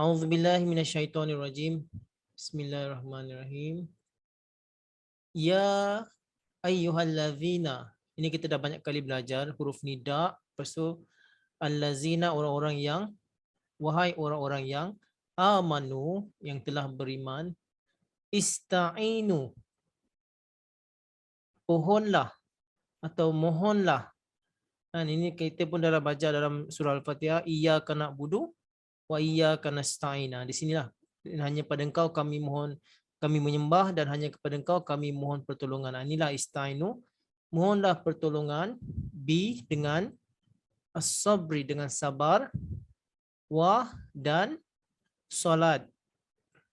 A'udzubillahi minasyaitonirrajim. Bismillahirrahmanirrahim. Ya ayyuhallazina. Ini kita dah banyak kali belajar huruf nida. Lepas tu allazina, orang-orang yang, wahai orang-orang yang amanu, yang telah beriman, ista'inu, pohonlah atau mohonlah. Ini kita pun dah baca dalam surah Al-Fatihah, iyyaka na'budu wa iyyaka nasta'in. Di sinilah, hanya pada engkau kami mohon, kami menyembah, dan hanya kepada engkau kami mohon pertolongan. Inilah ista'inu, mohonlah pertolongan, bi dengan as-sabri, dengan sabar, wa dan solat,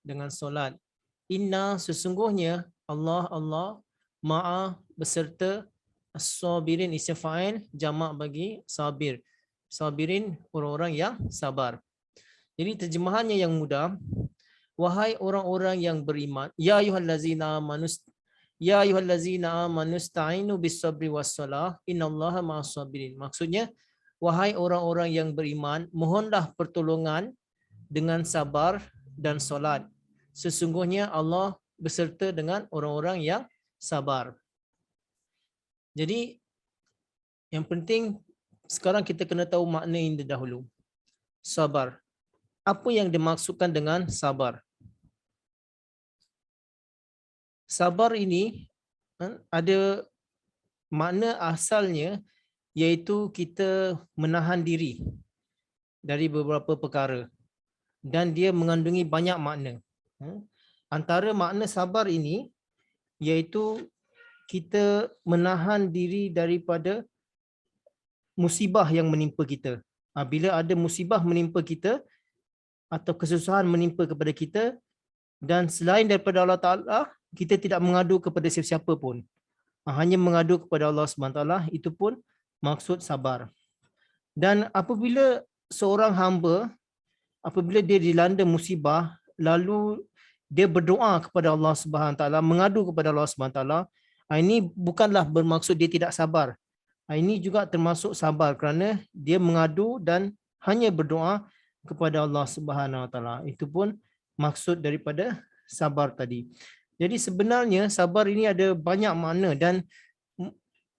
dengan solat. Inna, sesungguhnya Allah ma'a, beserta, as-sabirin, isim fa'il jamak bagi sabir. Sabirin, orang-orang yang sabar. Jadi terjemahannya yang mudah, wahai orang-orang yang beriman, ya ayyuhallazina amanu sta'inu bis-sabri was-salah innallaha ma'as sabirin. Maksudnya, wahai orang-orang yang beriman, mohonlah pertolongan dengan sabar dan solat. Sesungguhnya Allah beserta dengan orang-orang yang sabar. Jadi yang penting sekarang kita kena tahu makna ini dahulu. Sabar. Apa yang dimaksudkan dengan sabar? Sabar ini ada makna asalnya, iaitu kita menahan diri dari beberapa perkara, dan dia mengandungi banyak makna. Antara makna sabar ini iaitu kita menahan diri daripada musibah yang menimpa kita. Bila ada musibah menimpa kita atau kesusahan menimpa kepada kita, dan selain daripada Allah Ta'ala, kita tidak mengadu kepada siapa-siapa pun, hanya mengadu kepada Allah SWT, itu pun maksud sabar. Dan apabila seorang hamba, apabila dia dilanda musibah, lalu dia berdoa kepada Allah SWT, mengadu kepada Allah SWT, ini bukanlah bermaksud dia tidak sabar. Ini juga termasuk sabar kerana dia mengadu dan hanya berdoa kepada Allah Subhanahu Wa Taala. Itu pun maksud daripada sabar tadi. Jadi sebenarnya sabar ini ada banyak makna, dan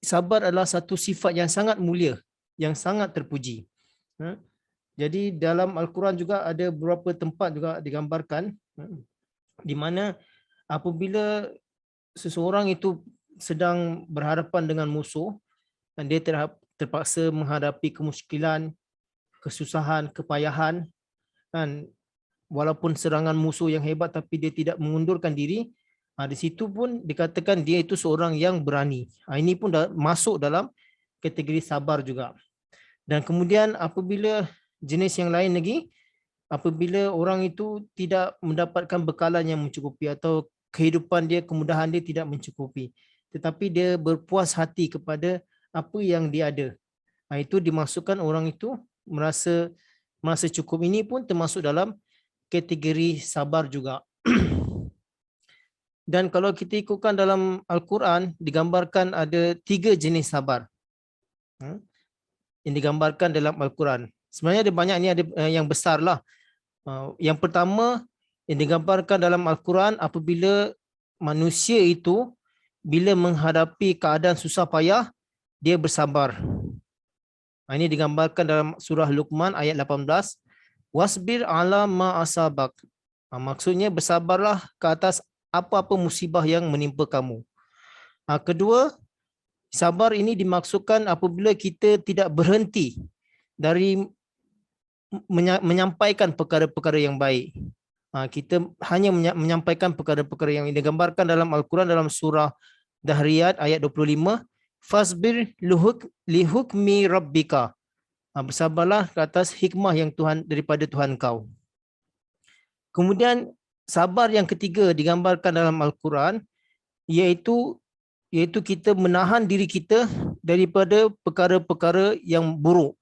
sabar adalah satu sifat yang sangat mulia, yang sangat terpuji. Jadi dalam Al-Quran juga ada beberapa tempat juga digambarkan di mana apabila seseorang itu sedang berhadapan dengan musuh dan dia terpaksa menghadapi kemusykilan, kesusahan, kepayahan, kan, walaupun serangan musuh yang hebat tapi dia tidak mengundurkan diri, di situ pun dikatakan dia itu seorang yang berani. Ini pun dah masuk dalam kategori sabar juga. Dan kemudian apabila jenis yang lain lagi, apabila orang itu tidak mendapatkan bekalan yang mencukupi atau kehidupan dia, kemudahan dia tidak mencukupi, tetapi dia berpuas hati kepada apa yang dia ada, itu dimasukkan orang itu merasa cukup. Ini pun termasuk dalam kategori sabar juga. Dan kalau kita ikutkan dalam Al-Quran, digambarkan ada 3 jenis sabar yang digambarkan dalam Al-Quran. Sebenarnya ada banyak, ni ada yang besar lah. Yang pertama yang digambarkan dalam Al-Quran, apabila manusia itu bila menghadapi keadaan susah payah, dia bersabar. Ini digambarkan dalam surah Luqman ayat 18. Wasbir ala ma asabak. Maksudnya bersabarlah ke atas apa-apa musibah yang menimpa kamu. Kedua, sabar ini dimaksudkan apabila kita tidak berhenti dari menyampaikan perkara-perkara yang baik. Kita hanya menyampaikan perkara-perkara yang digambarkan dalam Al-Quran dalam surah Dahriyat ayat 25. Fasbir lihukmi rabbika. Bersabarlah ke atas hikmah yang Tuhan, daripada Tuhan kau. Kemudian sabar yang ketiga digambarkan dalam Al-Quran, iaitu kita menahan diri kita daripada perkara-perkara yang buruk,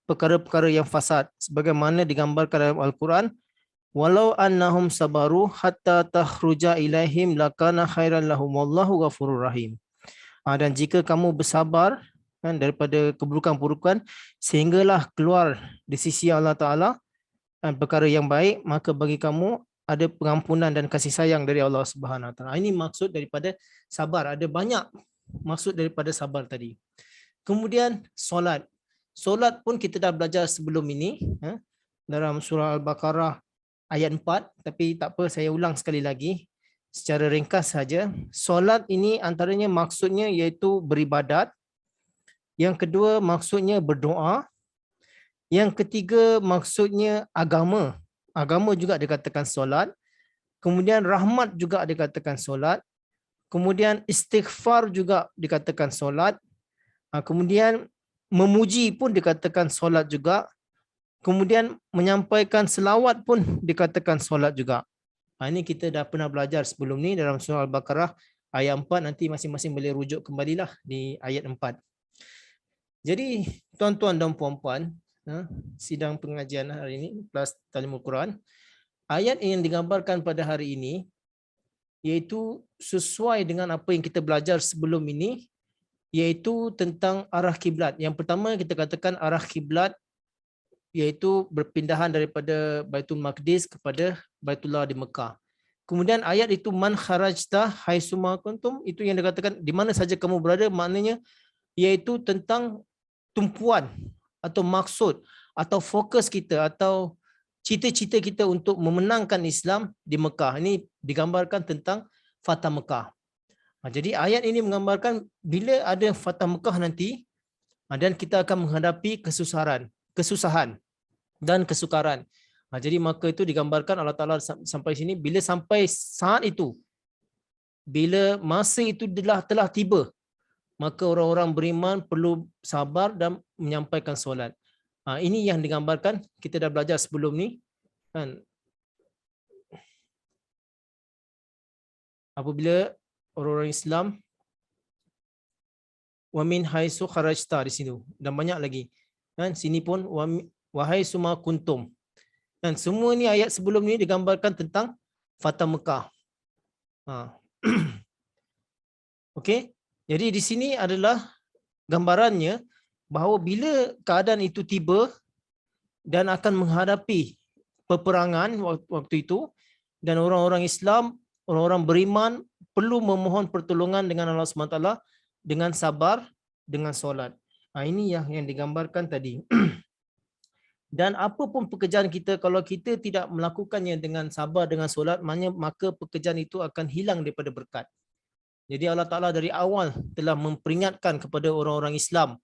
perkara-perkara yang fasad, sebagaimana digambarkan dalam Al-Quran, walau annahum sabaru hatta takhruja ilaihim lakana khairan lahum wallahu ghafurur rahim. Dan jika kamu bersabar daripada keburukan-keburukan sehinggalah keluar di sisi Allah Ta'ala, perkara yang baik, maka bagi kamu ada pengampunan dan kasih sayang dari Allah Subhanahu Wa Taala. Ini maksud daripada sabar. Ada banyak maksud daripada sabar tadi. Kemudian solat. Solat pun kita dah belajar sebelum ini dalam surah Al-Baqarah ayat 4, tapi tak apa, saya ulang sekali lagi secara ringkas saja. Solat ini antaranya maksudnya iaitu beribadat. Yang kedua maksudnya berdoa. Yang ketiga maksudnya agama. Agama juga dikatakan solat. Kemudian rahmat juga dikatakan solat. Kemudian istighfar juga dikatakan solat. Kemudian memuji pun dikatakan solat juga. Kemudian menyampaikan selawat pun dikatakan solat juga. Ini kita dah pernah belajar sebelum ni dalam surah Al-Baqarah ayat 4. Nanti masing-masing boleh rujuk kembalilah di ayat 4. Jadi tuan-tuan dan puan-puan, sidang pengajian hari ini, kelas Talimul Quran, ayat yang digambarkan pada hari ini iaitu sesuai dengan apa yang kita belajar sebelum ini, iaitu tentang arah kiblat. Yang pertama kita katakan arah kiblat iaitu berpindahan daripada Baitul Maqdis kepada Baitullah di Mekah. Kemudian ayat itu man kharajta haitsuma kuntum, itu yang dikatakan di mana saja kamu berada, maknanya iaitu tentang tumpuan atau maksud atau fokus kita atau cita-cita kita untuk memenangkan Islam di Mekah. Ini digambarkan tentang Fatah Mekah. Jadi ayat ini menggambarkan bila ada Fatah Mekah nanti dan kita akan menghadapi kesusahan dan kesukaran. Jadi maka itu digambarkan Allah Ta'ala sampai sini, bila sampai saat itu, bila masa itu telah tiba, maka orang-orang beriman perlu sabar dan menyampaikan solat. Ini yang digambarkan, kita dah belajar sebelum ni. Kan? Apabila orang-orang Islam, wa min haitsu kharajta di sini dan banyak lagi. Dan sini pun wahai suma kuntum. Dan semua ni ayat sebelum ni digambarkan tentang Fatah Mekah. Okey. Jadi di sini adalah gambarannya bahawa bila keadaan itu tiba dan akan menghadapi peperangan waktu itu, dan orang-orang Islam, orang-orang beriman perlu memohon pertolongan dengan Allah SWT dengan sabar, dengan solat. Ini yang digambarkan tadi. Dan apa pun pekerjaan kita, kalau kita tidak melakukannya dengan sabar, dengan solat, maka pekerjaan itu akan hilang daripada berkat. Jadi Allah Ta'ala dari awal telah memperingatkan kepada orang-orang Islam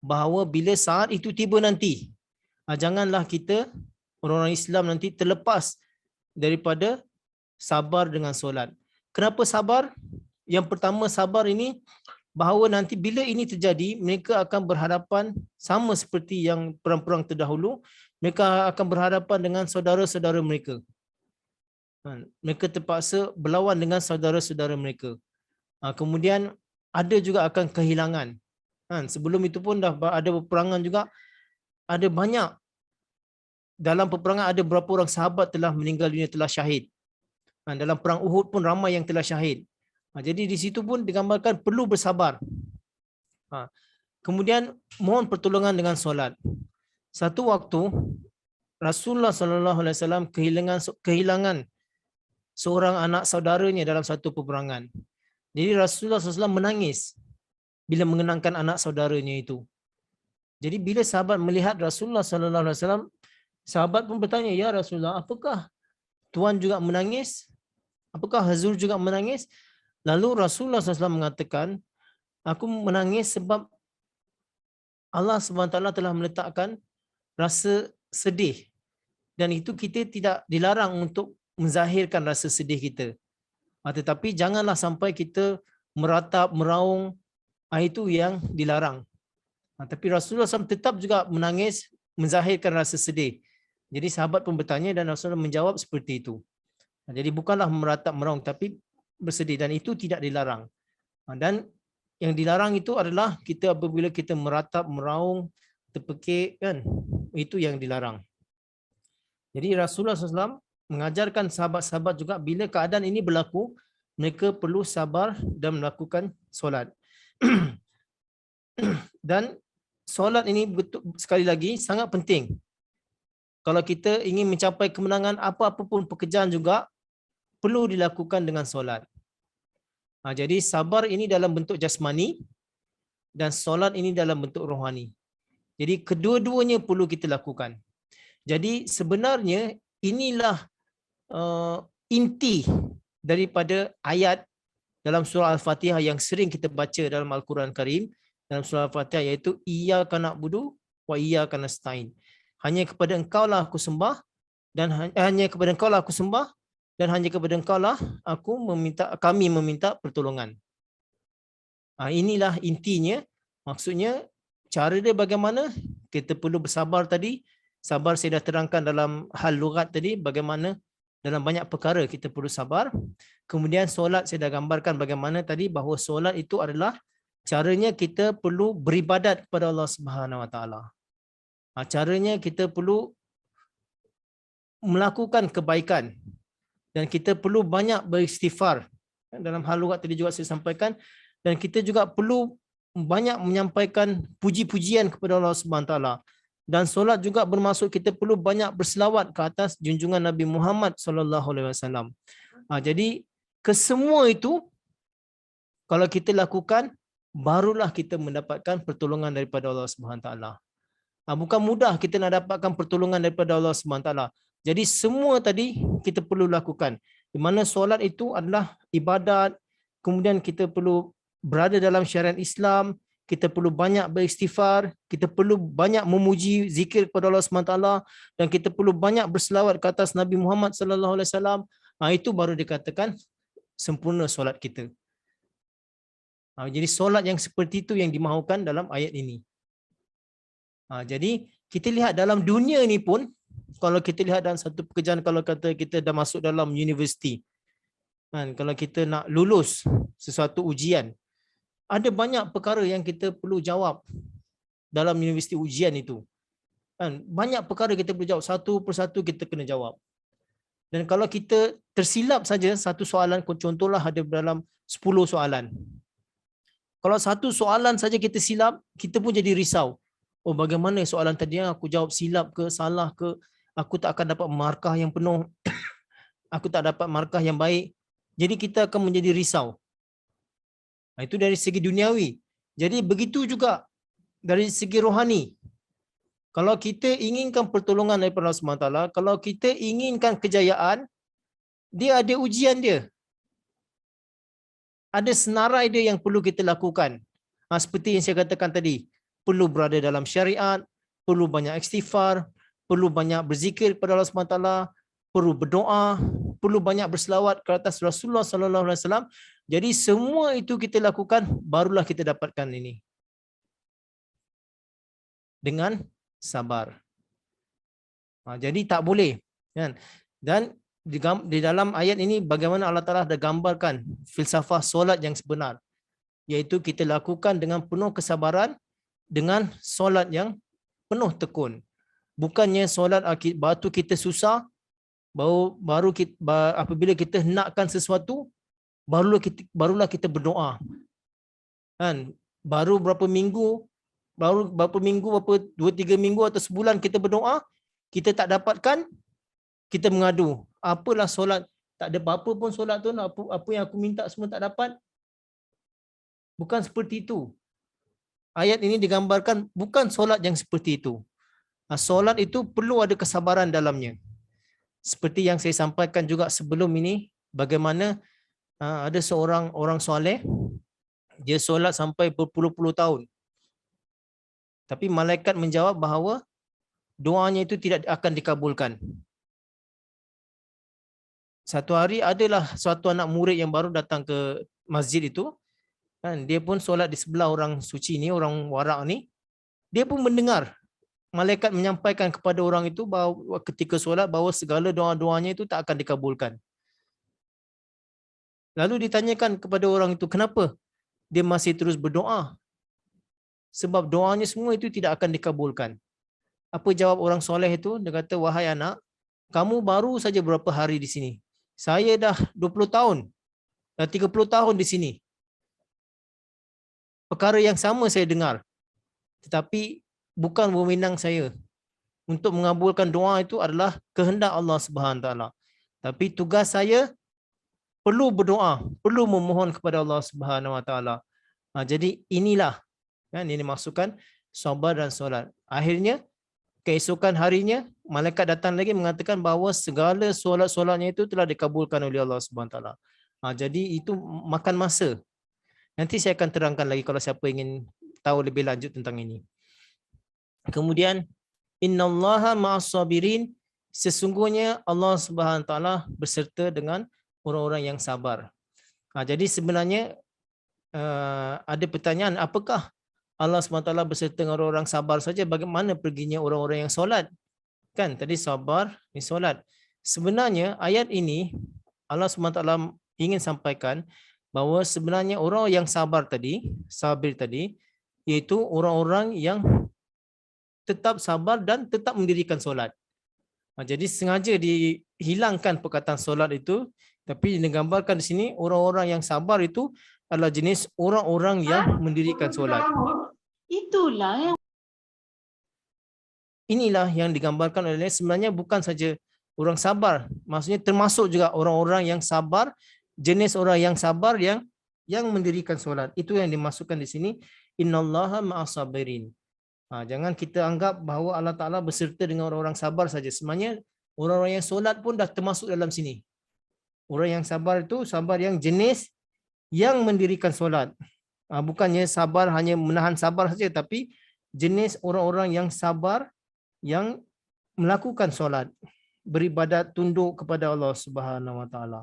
bahawa bila saat itu tiba nanti, janganlah kita, orang-orang Islam nanti terlepas daripada sabar dengan solat. Kenapa sabar? Yang pertama, sabar ini bahawa nanti bila ini terjadi, mereka akan berhadapan sama seperti yang perang-perang terdahulu, mereka akan berhadapan dengan saudara-saudara mereka. Mereka terpaksa berlawan dengan saudara-saudara mereka. Kemudian ada juga akan kehilangan. Sebelum itu pun dah ada peperangan juga, ada banyak. Dalam peperangan ada berapa orang sahabat telah meninggal dunia, telah syahid. Dalam perang Uhud pun ramai yang telah syahid. Jadi di situ pun digambarkan perlu bersabar. Kemudian mohon pertolongan dengan solat. Satu waktu Rasulullah SAW kehilangan seorang anak saudaranya dalam satu peperangan. Jadi Rasulullah SAW menangis bila mengenangkan anak saudaranya itu. Jadi bila sahabat melihat Rasulullah SAW, sahabat pun bertanya, ya Rasulullah, apakah Tuan juga menangis? Apakah Hazur juga menangis? Lalu Rasulullah SAW mengatakan, aku menangis sebab Allah SWT telah meletakkan rasa sedih. Dan itu kita tidak dilarang untuk menzahirkan rasa sedih kita. Tetapi janganlah sampai kita meratap, meraung, itu yang dilarang. Tapi Rasulullah SAW tetap juga menangis, menzahirkan rasa sedih. Jadi sahabat pun bertanya dan Rasulullah menjawab seperti itu. Jadi bukanlah meratap, meraung, tapi bersedih, dan itu tidak dilarang. Dan yang dilarang itu adalah kita apabila kita meratap, meraung, terpekik, kan? Itu yang dilarang. Jadi Rasulullah SAW mengajarkan sahabat-sahabat juga bila keadaan ini berlaku, mereka perlu sabar dan melakukan solat. Dan solat ini sekali lagi sangat penting. kalau kita ingin mencapai kemenangan apa-apa pun pekerjaan juga perlu dilakukan dengan solat. Jadi sabar ini dalam bentuk jasmani dan solat ini dalam bentuk rohani. Jadi kedua-duanya perlu kita lakukan. Jadi sebenarnya inilah inti daripada ayat dalam surah Al-Fatihah yang sering kita baca dalam Al-Quran Karim, dalam surah Al-Fatihah, iaitu iyyaka na'budu wa iyyaka nasta'in. Hanya kepada engkau lah aku sembah dan hanya kepada engkau lah aku sembah dan hanya kepada engkau lah kami meminta pertolongan. Inilah intinya. Maksudnya cara dia bagaimana kita perlu bersabar tadi. Sabar saya dah terangkan dalam hal lugat tadi, bagaimana dalam banyak perkara kita perlu sabar. Kemudian solat saya dah gambarkan bagaimana tadi bahawa solat itu adalah caranya kita perlu beribadat kepada Allah Subhanahu Wa Taala. Caranya kita perlu melakukan kebaikan dan kita perlu banyak beristighfar. Dalam hal lugat tadi juga saya sampaikan, dan kita juga perlu banyak menyampaikan puji-pujian kepada Allah Subhanahu Wa Taala. Dan solat juga bermaksud kita perlu banyak berselawat ke atas junjungan Nabi Muhammad sallallahu alaihi wasallam. Jadi kesemua itu kalau kita lakukan, barulah kita mendapatkan pertolongan daripada Allah Subhanahu Taala. Bukan mudah kita nak dapatkan pertolongan daripada Allah Subhanahu Taala. Jadi semua tadi kita perlu lakukan. Di mana solat itu adalah ibadat, kemudian kita perlu berada dalam syariat Islam, kita perlu banyak beristighfar, kita perlu banyak memuji zikir kepada Allah SWT, dan kita perlu banyak berselawat ke atas Nabi Muhammad sallallahu alaihi wasallam. Itu baru dikatakan sempurna solat kita. Jadi solat yang seperti itu yang dimahukan dalam ayat ini. Jadi kita lihat dalam dunia ni pun, kalau kita lihat dalam satu pekerjaan, kalau kata kita dah masuk dalam universiti, kalau kita nak lulus sesuatu ujian, ada banyak perkara yang kita perlu jawab dalam universiti ujian itu. Banyak perkara kita perlu jawab, satu persatu kita kena jawab. Dan kalau kita tersilap saja satu soalan, contohlah ada dalam 10 soalan. Kalau satu soalan saja kita silap, kita pun jadi risau. Oh, bagaimana soalan tadi aku jawab silap ke, salah ke, aku tak akan dapat markah yang penuh, aku tak dapat markah yang baik. Jadi kita akan menjadi risau. Itu dari segi duniawi. Jadi begitu juga dari segi rohani. Kalau kita inginkan pertolongan daripada Allah SWT, kalau kita inginkan kejayaan, dia ada ujian dia. Ada senarai dia yang perlu kita lakukan. Seperti yang saya katakan tadi, perlu berada dalam syariat, perlu banyak istighfar, perlu banyak berzikir kepada Allah SWT, perlu berdoa, perlu banyak berselawat ke atas Rasulullah sallallahu alaihi wasallam. Jadi semua itu kita lakukan, barulah kita dapatkan ini. Dengan sabar. Jadi tak boleh. Dan di dalam ayat ini bagaimana Allah Ta'ala dah gambarkan filsafah solat yang sebenar. Iaitu kita lakukan dengan penuh kesabaran, dengan solat yang penuh tekun. Bukannya solat batu kita susah, baru kita, apabila kita nakkan sesuatu, barulah kita berdoa. Baru berapa minggu, berapa 2-3 minggu atau sebulan kita berdoa, kita tak dapatkan, kita mengadu. Apalah solat, tak ada apa-apa pun solat tu, apa yang aku minta semua tak dapat. Bukan seperti itu. Ayat ini digambarkan bukan solat yang seperti itu. Solat itu perlu ada kesabaran dalamnya. Seperti yang saya sampaikan juga sebelum ini, bagaimana ada seorang orang soleh, dia solat sampai berpuluh-puluh tahun. Tapi malaikat menjawab bahawa doanya itu tidak akan dikabulkan. Satu hari adalah suatu anak murid yang baru datang ke masjid itu. Dia pun solat di sebelah orang suci ni, orang warak ni. Dia pun mendengar malaikat menyampaikan kepada orang itu bahawa ketika solat bahawa segala doa-doanya itu tak akan dikabulkan. Lalu ditanyakan kepada orang itu, kenapa dia masih terus berdoa? Sebab doanya semua itu tidak akan dikabulkan. Apa jawab orang soleh itu? Dia kata, wahai anak, kamu baru saja berapa hari di sini. Saya dah 20 tahun, dah 30 tahun di sini. Perkara yang sama saya dengar. Tetapi bukan wewenang saya. untuk mengabulkan doa itu adalah kehendak Allah Subhanahu Wa Taala. Tapi tugas saya perlu berdoa, perlu memohon kepada Allah Subhanahu Wa Taala. Jadi inilah kan ini masukkan sabar dan solat. Akhirnya keesokan harinya malaikat datang lagi mengatakan bahawa segala solat-solatnya itu telah dikabulkan oleh Allah Subhanahu Wa Taala. Jadi itu makan masa. Nanti saya akan terangkan lagi kalau siapa ingin tahu lebih lanjut tentang ini. Kemudian innallaha ma'as sabirin, sesungguhnya Allah Subhanahu Wa Taala berserta dengan orang-orang yang sabar. Jadi sebenarnya ada pertanyaan, apakah Allah SWT berserta dengan orang-orang sabar saja, bagaimana perginya orang-orang yang solat? Kan tadi sabar, ni solat. Sebenarnya ayat ini Allah SWT ingin sampaikan bahawa sebenarnya orang yang sabar tadi, sabir tadi, iaitu orang-orang yang tetap sabar dan tetap mendirikan solat. Jadi sengaja dihilangkan perkataan solat itu, tapi digambarkan di sini orang-orang yang sabar itu adalah jenis orang-orang yang mendirikan solat. Itulah yang Inilah yang digambarkan oleh sebenarnya bukan saja orang sabar, maksudnya termasuk juga orang-orang yang sabar, jenis orang yang sabar yang mendirikan solat. Itu yang dimasukkan di sini, innallaha ma'as sabirin. Jangan kita anggap bahawa Allah Ta'ala berserta dengan orang-orang sabar saja. Sebenarnya orang-orang yang solat pun dah termasuk dalam sini. Orang yang sabar itu sabar yang jenis yang mendirikan solat. Bukannya sabar hanya menahan sabar saja, tapi jenis orang-orang yang sabar yang melakukan solat, beribadat tunduk kepada Allah Subhanahu Wa Taala.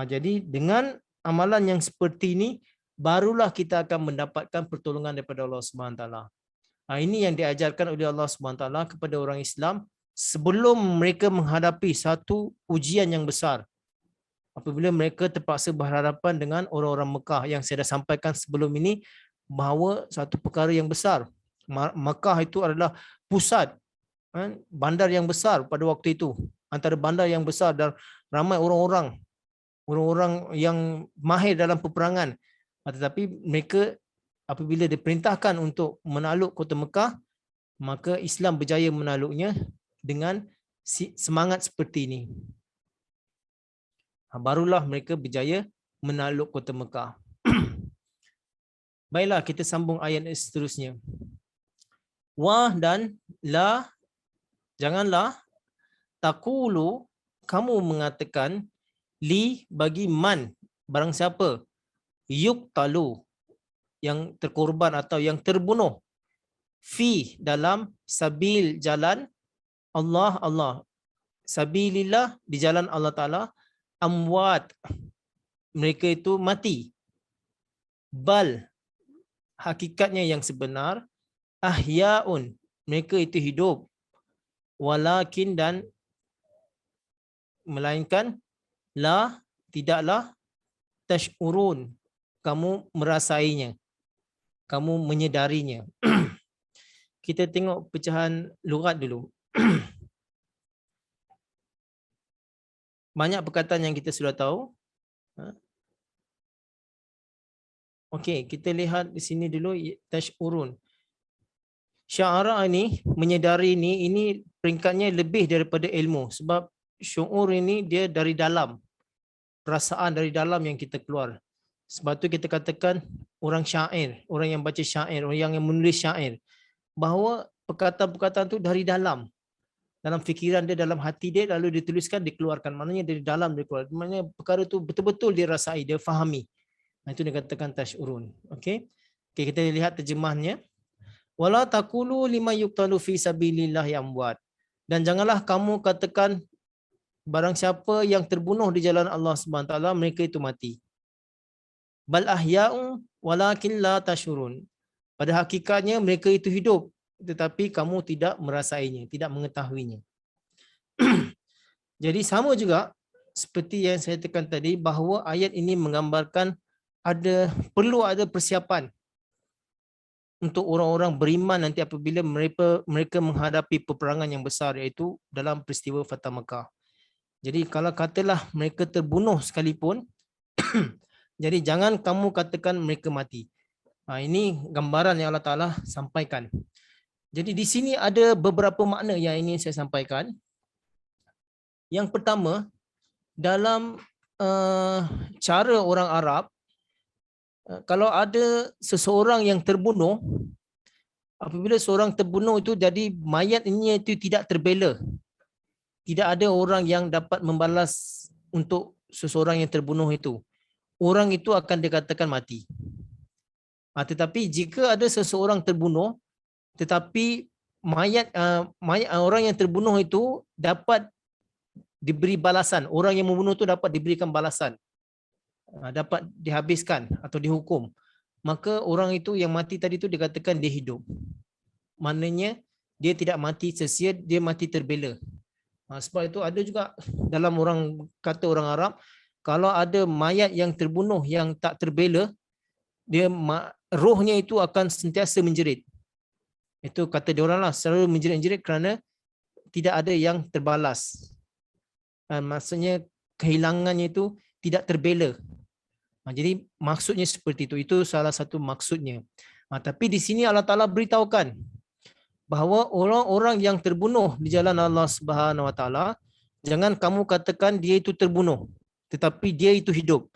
Jadi dengan amalan yang seperti ini barulah kita akan mendapatkan pertolongan daripada Allah Subhanahu Wa Taala. Ini yang diajarkan oleh Allah Subhanahu Wa Taala kepada orang Islam sebelum mereka menghadapi satu ujian yang besar. Apabila mereka terpaksa berhadapan dengan orang-orang Mekah yang saya dah sampaikan sebelum ini, bahawa satu perkara yang besar. Mekah itu adalah pusat, bandar yang besar pada waktu itu. Antara bandar yang besar dan ramai orang-orang yang mahir dalam peperangan. Tetapi mereka apabila diperintahkan untuk menakluk kota Mekah, maka Islam berjaya menakluknya dengan semangat seperti ini. Barulah mereka berjaya menakluk kota Mekah. Baiklah, kita sambung ayat seterusnya. Wa dan la, janganlah taqulu, kamu mengatakan, li, bagi man, barang siapa, yuqtalu, yang terkorban atau yang terbunuh, fi, dalam, sabil, jalan, Allah, sabilillah, di jalan Allah Ta'ala, amwat, mereka itu mati, bal, hakikatnya yang sebenar, ahyaun, mereka itu hidup, walakin, dan melainkan, la, tidaklah, tash'urun, kamu merasainya, kamu menyedarinya. Kita tengok pecahan lughat dulu. Banyak perkataan yang kita sudah tahu. Okey, kita lihat di sini dulu, tash'urun. Sya'ara ini, menyedari ini peringkatnya lebih daripada ilmu. Sebab syu'ur ini dia dari dalam. Perasaan dari dalam yang kita keluar. Sebab tu kita katakan orang syair, orang yang baca syair, orang yang menulis syair, bahawa perkataan-perkataan tu dari dalam fikiran dia, dalam hati dia, lalu dituliskan, dikeluarkan. Maknanya dari dalam dia keluar. Maknanya perkara tu betul-betul dia rasai, dia fahami. Itu dikatakan tash'urun. Okey, kita lihat terjemahnya. Wala taqulu lima yuqtalu fi sabilillah amwat. Dan janganlah kamu katakan barang siapa yang terbunuh di jalan Allah Subhanahu taala mereka itu mati. Bal ahya'u walakin la tashurun. Pada hakikatnya mereka itu hidup, tetapi kamu tidak merasainya, tidak mengetahuinya. Jadi sama juga seperti yang saya tekan tadi, bahawa ayat ini menggambarkan perlu ada persiapan untuk orang-orang beriman nanti apabila mereka menghadapi peperangan yang besar, iaitu dalam peristiwa Fatah Mekah. Jadi kalau katalah mereka terbunuh sekalipun, jadi jangan kamu katakan mereka mati. Ini gambaran yang Allah Ta'ala sampaikan. Jadi di sini ada beberapa makna yang ingin saya sampaikan. Yang pertama, dalam cara orang Arab, kalau ada seseorang yang terbunuh, apabila seorang terbunuh itu jadi mayatnya itu tidak terbela. Tidak ada orang yang dapat membalas untuk seseorang yang terbunuh itu. Orang itu akan dikatakan mati. Tetapi jika ada seseorang terbunuh, tetapi mayat orang yang terbunuh itu dapat diberi balasan. Orang yang membunuh itu dapat diberikan balasan. Dapat dihabiskan atau dihukum. Maka orang itu yang mati tadi itu dikatakan dia hidup. Maknanya dia tidak mati sia-sia, dia mati terbela. Sebab itu ada juga dalam orang kata orang Arab, kalau ada mayat yang terbunuh yang tak terbela, dia rohnya itu akan sentiasa menjerit. Itu kata dia orang lah, selalu menjerit-jerit kerana tidak ada yang terbalas. Maksudnya kehilangannya itu tidak terbela. Jadi maksudnya seperti itu. Itu salah satu maksudnya. Tapi di sini Allah Ta'ala beritahukan bahawa orang-orang yang terbunuh di jalan Allah Subhanahu Wa Taala, jangan kamu katakan dia itu terbunuh, tetapi dia itu hidup.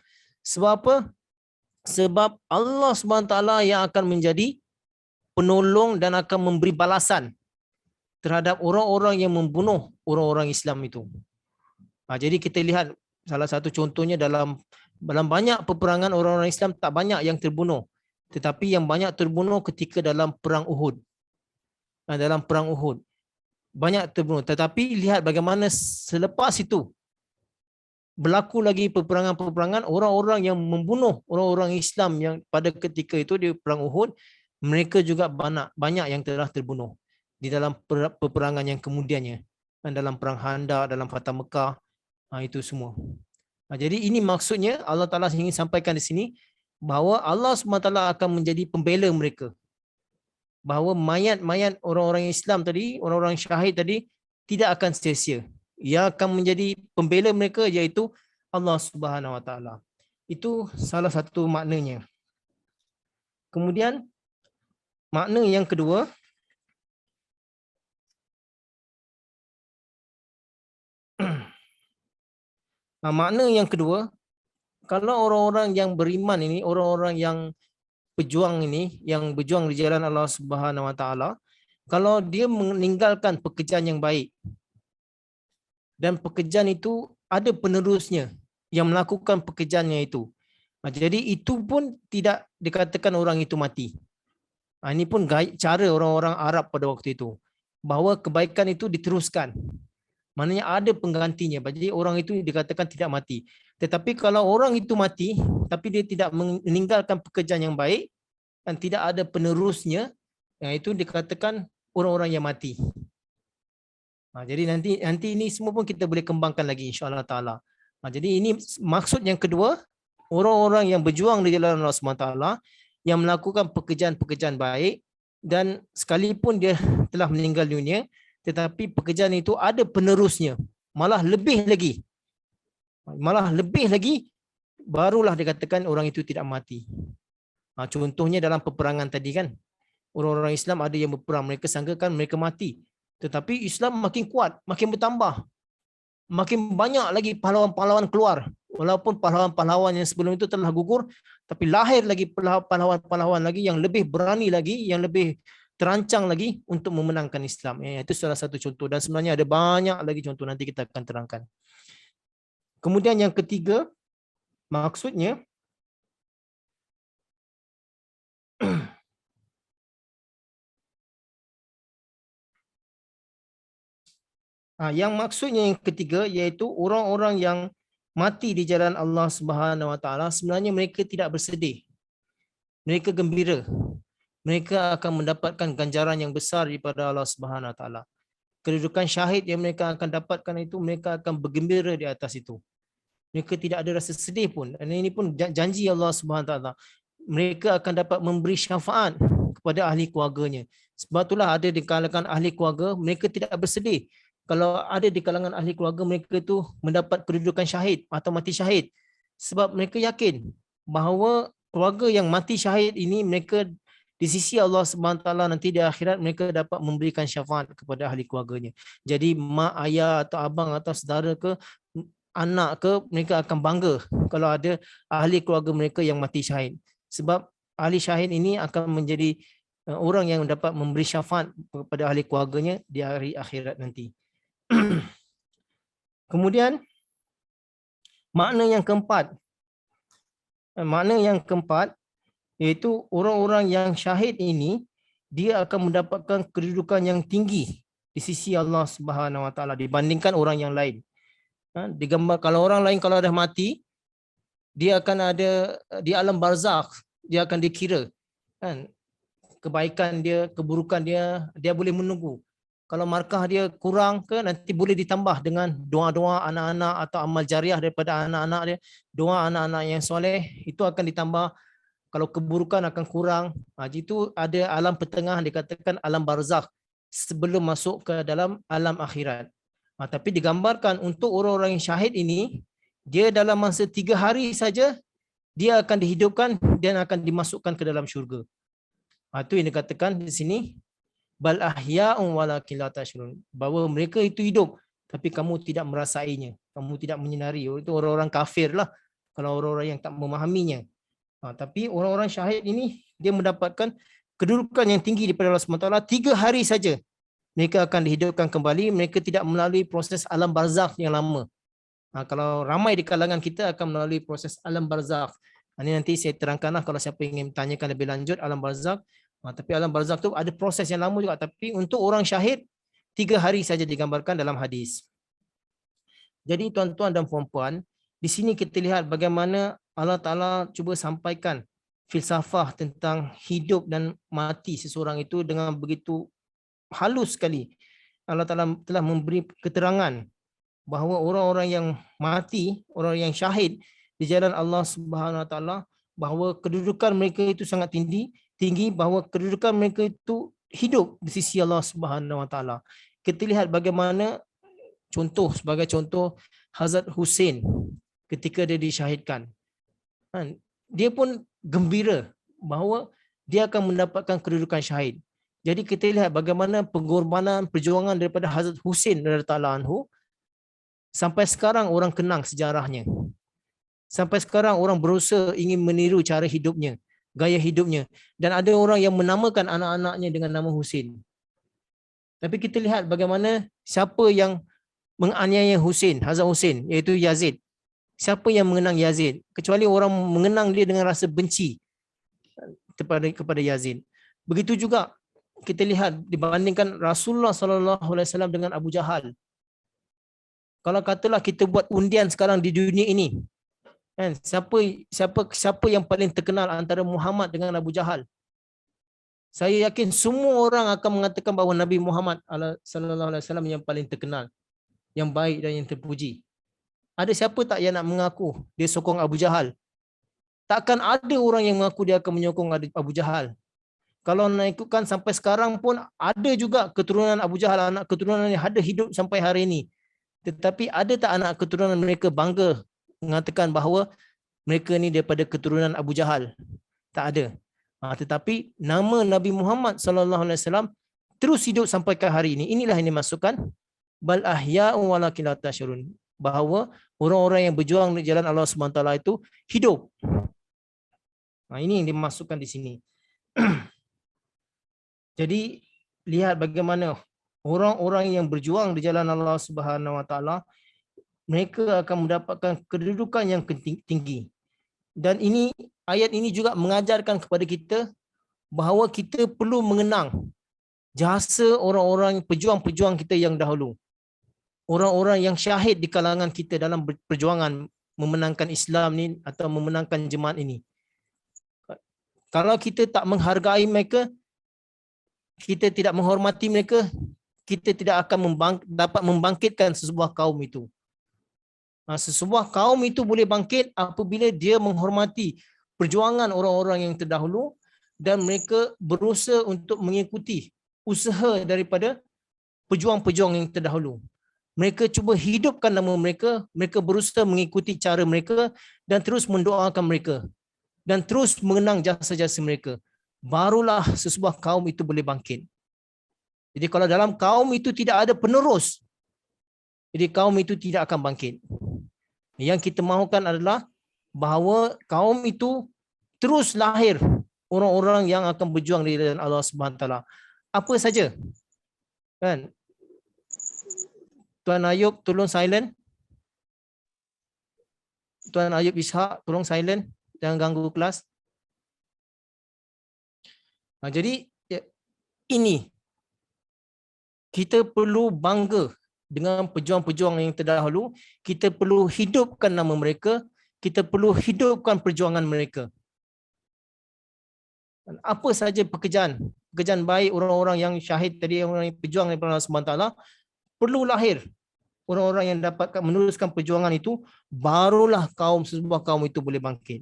Sebab apa? Sebab Allah Subhanahu Wa Taala yang akan menjadi penolong dan akan memberi balasan terhadap orang-orang yang membunuh orang-orang Islam itu. Jadi kita lihat salah satu contohnya dalam banyak peperangan orang-orang Islam tak banyak yang terbunuh, tetapi yang banyak terbunuh ketika dalam perang Uhud. Dalam perang Uhud banyak terbunuh, tetapi lihat bagaimana selepas itu berlaku lagi peperangan-peperangan, orang-orang yang membunuh orang-orang Islam yang pada ketika itu di perang Uhud, mereka juga banyak yang telah terbunuh di dalam peperangan yang kemudiannya, dalam perang Khandaq, dalam Fatah Mekah, itu semua. Jadi ini maksudnya Allah Ta'ala ingin sampaikan di sini bahawa Allah SWT akan menjadi pembela mereka. Bahawa mayat-mayat orang-orang Islam tadi, orang-orang syahid tadi tidak akan sia-sia. Ia akan menjadi pembela mereka, iaitu Allah Subhanahu Wa Taala. Itu salah satu maknanya. Kemudian makna yang kedua, makna yang kedua, kalau orang-orang yang beriman ini, orang-orang yang pejuang ini, yang berjuang di jalan Allah Subhanahu Wa Taala, kalau dia meninggalkan pekerjaan yang baik dan pekerjaan itu ada penerusnya yang melakukan pekerjaannya itu, jadi itu pun tidak dikatakan orang itu mati. Ini pun cara orang-orang Arab pada waktu itu, bahawa kebaikan itu diteruskan. Maknanya ada penggantinya. Jadi orang itu dikatakan tidak mati. Tetapi kalau orang itu mati, tapi dia tidak meninggalkan pekerjaan yang baik dan tidak ada penerusnya, itu dikatakan orang-orang yang mati. Jadi nanti ini semua pun kita boleh kembangkan lagi insya-Allah Taala. Jadi ini maksud yang kedua, orang-orang yang berjuang di jalan Allah SWT yang melakukan pekerjaan-pekerjaan baik dan sekalipun dia telah meninggal dunia, tetapi pekerjaan itu ada penerusnya, malah lebih lagi, barulah dikatakan orang itu tidak mati. Contohnya dalam peperangan tadi kan, orang-orang Islam ada yang berperang, mereka sangkakan mereka mati, tetapi Islam makin kuat, makin bertambah, makin banyak lagi pahlawan-pahlawan keluar. Walaupun pahlawan-pahlawan yang sebelum itu telah gugur, tapi lahir lagi pahlawan-pahlawan lagi yang lebih berani lagi, yang lebih terancang lagi untuk memenangkan Islam. Itu salah satu contoh, dan sebenarnya ada banyak lagi contoh, nanti kita akan terangkan. Kemudian yang ketiga, maksudnya yang maksudnya yang ketiga, iaitu orang-orang yang mati di jalan Allah Subhanahu Wa Taala, sebenarnya mereka tidak bersedih, mereka gembira. Mereka akan mendapatkan ganjaran yang besar daripada Allah Subhanahu Wa Taala. Kedudukan syahid yang mereka akan dapatkan itu, mereka akan bergembira di atas itu. Mereka tidak ada rasa sedih pun. Dan ini pun janji Allah Subhanahu Wa Taala. Mereka akan dapat memberi syafaat kepada ahli keluarganya. Sebab itulah ada di kalangan ahli keluarga, mereka tidak bersedih. Kalau ada di kalangan ahli keluarga mereka itu mendapat kedudukan syahid atau mati syahid. Sebab mereka yakin bahawa keluarga yang mati syahid ini, mereka di sisi Allah Subhanahu Wa Taala nanti di akhirat mereka dapat memberikan syafaat kepada ahli keluarganya. Jadi mak, ayah atau abang atau saudara ke anak ke, mereka akan bangga kalau ada ahli keluarga mereka yang mati syahid. Sebab ahli syahid ini akan menjadi orang yang dapat memberi syafaat kepada ahli keluarganya di hari akhirat nanti. Kemudian makna yang keempat iaitu orang-orang yang syahid ini dia akan mendapatkan kedudukan yang tinggi di sisi Allah Subhanahu Wa Taala dibandingkan orang yang lain. Digambar kalau orang lain kalau dah mati, dia akan ada di alam barzakh, dia akan dikira kan, kebaikan dia, keburukan dia, dia boleh menunggu. Kalau markah dia kurang ke, nanti boleh ditambah dengan doa-doa anak-anak atau amal jariah daripada anak-anak dia. Doa anak-anak yang soleh itu akan ditambah. Kalau keburukan akan kurang. Itu ada alam petengah, dikatakan alam barzakh sebelum masuk ke dalam alam akhirat. Tapi digambarkan untuk orang-orang yang syahid ini, dia dalam masa 3 hari saja dia akan dihidupkan dan akan dimasukkan ke dalam syurga. Itu yang dikatakan di sini, bal ahya'un walakin la tashurun, bahawa mereka itu hidup tapi kamu tidak merasainya, kamu tidak menyinari. Itu orang-orang kafir lah, kalau orang-orang yang tak memahaminya. Tapi orang-orang syahid ini dia mendapatkan kedudukan yang tinggi daripada Allah SWT. 3 hari saja mereka akan dihidupkan kembali, mereka tidak melalui proses alam barzakh yang lama. Kalau ramai di kalangan kita akan melalui proses alam barzakh. Ini nanti saya terangkanlah kalau siapa ingin tanyakan lebih lanjut alam barzakh. Tapi alam barzakh tu ada proses yang lama juga. Tapi untuk orang syahid 3 hari saja digambarkan dalam hadis. Jadi tuan-tuan dan puan-puan, di sini kita lihat bagaimana Allah Ta'ala cuba sampaikan filsafah tentang hidup dan mati seseorang itu dengan begitu halus sekali. Allah Ta'ala telah memberi keterangan bahawa orang-orang yang mati, orang yang syahid di jalan Allah Subhanahu Wa Ta'ala, bahawa kedudukan mereka itu sangat tinggi, bahawa kedudukan mereka itu hidup di sisi Allah Subhanahu Wa Ta'ala. Kita lihat bagaimana sebagai contoh Hazrat Hussein ketika dia disyahidkan. Dia pun gembira bahawa dia akan mendapatkan kedudukan syahid. Jadi kita lihat bagaimana pengorbanan, perjuangan daripada Hazrat Hussein radhiyallahu anhu. Sampai sekarang orang kenang sejarahnya. Sampai sekarang orang berusaha ingin meniru cara hidupnya, gaya hidupnya. Dan ada orang yang menamakan anak-anaknya dengan nama Hussein. Tapi kita lihat bagaimana siapa yang menganiaya Hussein, Hazrat Hussein, iaitu Yazid. Siapa yang mengenang Yazid? Kecuali orang mengenang dia dengan rasa benci kepada Yazid. Begitu juga kita lihat dibandingkan Rasulullah SAW dengan Abu Jahal. Kalau katalah kita buat undian sekarang di dunia ini, kan, siapa yang paling terkenal antara Muhammad dengan Abu Jahal? Saya yakin semua orang akan mengatakan bahawa Nabi Muhammad SAW yang paling terkenal, yang baik dan yang terpuji. Ada siapa tak yang nak mengaku dia sokong Abu Jahal? Takkan ada orang yang mengaku dia akan menyokong Abu Jahal. Kalau nak ikutkan sampai sekarang pun ada juga keturunan Abu Jahal, anak keturunan yang ada hidup sampai hari ini. Tetapi ada tak anak keturunan mereka bangga mengatakan bahawa mereka ni daripada keturunan Abu Jahal? Tak ada. Tetapi nama Nabi Muhammad SAW terus hidup sampai ke hari ini. Inilah yang dimasukkan bal ahya'un walakin la tashurun, bahawa orang-orang yang berjuang di jalan Allah SWT itu hidup. Ini yang dimasukkan di sini. Jadi lihat bagaimana orang-orang yang berjuang di jalan Allah Subhanahu Wa Taala, mereka akan mendapatkan kedudukan yang tinggi. Dan ayat ini juga mengajarkan kepada kita bahawa kita perlu mengenang jasa orang-orang pejuang-pejuang kita yang dahulu. Orang-orang yang syahid di kalangan kita dalam perjuangan memenangkan Islam ni atau memenangkan jemaat ini. Kalau kita tak menghargai mereka, kita tidak menghormati mereka, kita tidak akan dapat membangkitkan sesebuah kaum itu. Sesebuah kaum itu boleh bangkit apabila dia menghormati perjuangan orang-orang yang terdahulu dan mereka berusaha untuk mengikuti usaha daripada pejuang-pejuang yang terdahulu. Mereka cuba hidupkan nama mereka, mereka berusaha mengikuti cara mereka dan terus mendoakan mereka dan terus mengenang jasa-jasa mereka. barulah sesebuah kaum itu boleh bangkit. Jadi kalau dalam kaum itu tidak ada penerus, jadi kaum itu tidak akan bangkit. Yang kita mahukan adalah bahawa kaum itu terus lahir orang-orang yang akan berjuang di jalan Allah Subhanahu Wa Taala. Apa saja, kan? Tuan Ayub tolong silent. Tuan Ayub Ishak tolong silent, jangan ganggu kelas. Jadi ini kita perlu bangga dengan pejuang-pejuang yang terdahulu. Kita perlu hidupkan nama mereka. Kita perlu hidupkan perjuangan mereka. Apa saja pekerjaan baik orang-orang yang syahid tadi, orang yang berjuang daripada Allah SWT, perlu lahir orang-orang yang dapat meneruskan perjuangan itu, barulah sebuah kaum itu boleh bangkit.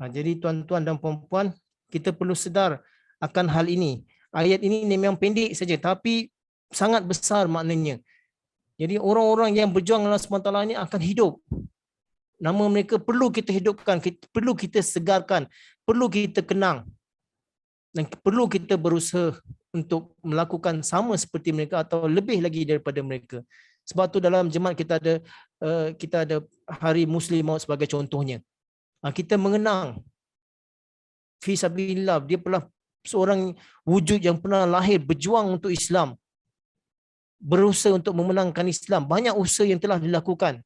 Jadi tuan-tuan dan puan-puan, kita perlu sedar akan hal ini. Ayat ini memang pendek saja, tapi sangat besar maknanya. Jadi orang-orang yang berjuang Allah SWT ini akan hidup. Nama mereka perlu kita hidupkan, perlu kita segarkan, perlu kita kenang. Dan perlu kita berusaha untuk melakukan sama seperti mereka atau lebih lagi daripada mereka. Sebab tu dalam jemaat kita ada Hari Muslim Maut sebagai contohnya. Kita mengenang fi sabilillah, dia pernah seorang wujud yang pernah lahir berjuang untuk Islam, berusaha untuk memenangkan Islam. Banyak usaha yang telah dilakukan.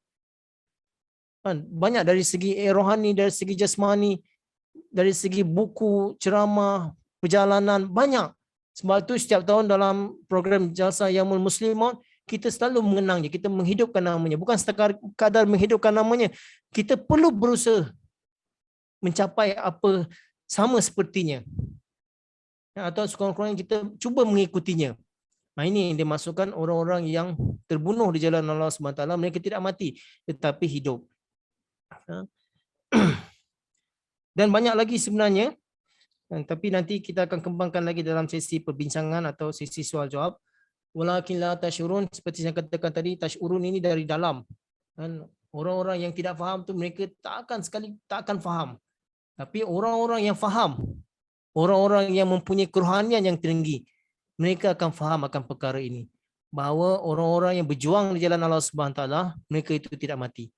Banyak dari segi rohani, dari segi jasmani, dari segi buku, ceramah, perjalanan, banyak. Sebab itu setiap tahun dalam program Jalsah Yaumul Muslimat, kita selalu mengenangnya, kita menghidupkan namanya. Bukan sekadar menghidupkan namanya, kita perlu berusaha mencapai apa sama sepertinya. Atau sekurang-kurangnya kita cuba mengikutinya. Ini yang dimasukkan orang-orang yang terbunuh di jalan Allah SWT, mereka tidak mati tetapi hidup. Dan banyak lagi sebenarnya, tapi nanti kita akan kembangkan lagi dalam sesi perbincangan atau sesi soal jawab. Walakin la tashurun, seperti yang katakan tadi, tashurun ini dari dalam. Orang-orang yang tidak faham tu mereka tak akan faham. Tapi orang-orang yang faham, orang-orang yang mempunyai kerohanian yang tinggi, mereka akan faham akan perkara ini. Bahawa orang-orang yang berjuang di jalan Allah Subhanahu Taala, mereka itu tidak mati.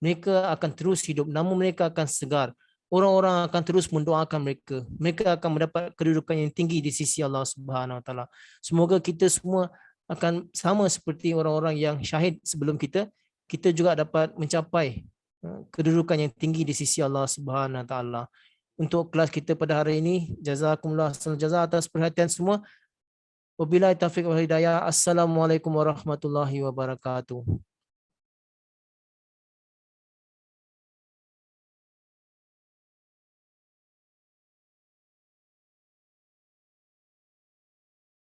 Mereka akan terus hidup, namun mereka akan segar. Orang-orang akan terus mendoakan mereka. Mereka akan mendapat kedudukan yang tinggi di sisi Allah Subhanahu Taala. Semoga kita semua akan sama seperti orang-orang yang syahid sebelum kita juga dapat mencapai kedudukan yang tinggi di sisi Allah Subhanahu Taala. Untuk kelas kita pada hari ini, jazakumullah khairan atas perhatian semua. Wabillahi taufiq wal hidayah. Assalamualaikum warahmatullahi wabarakatuh.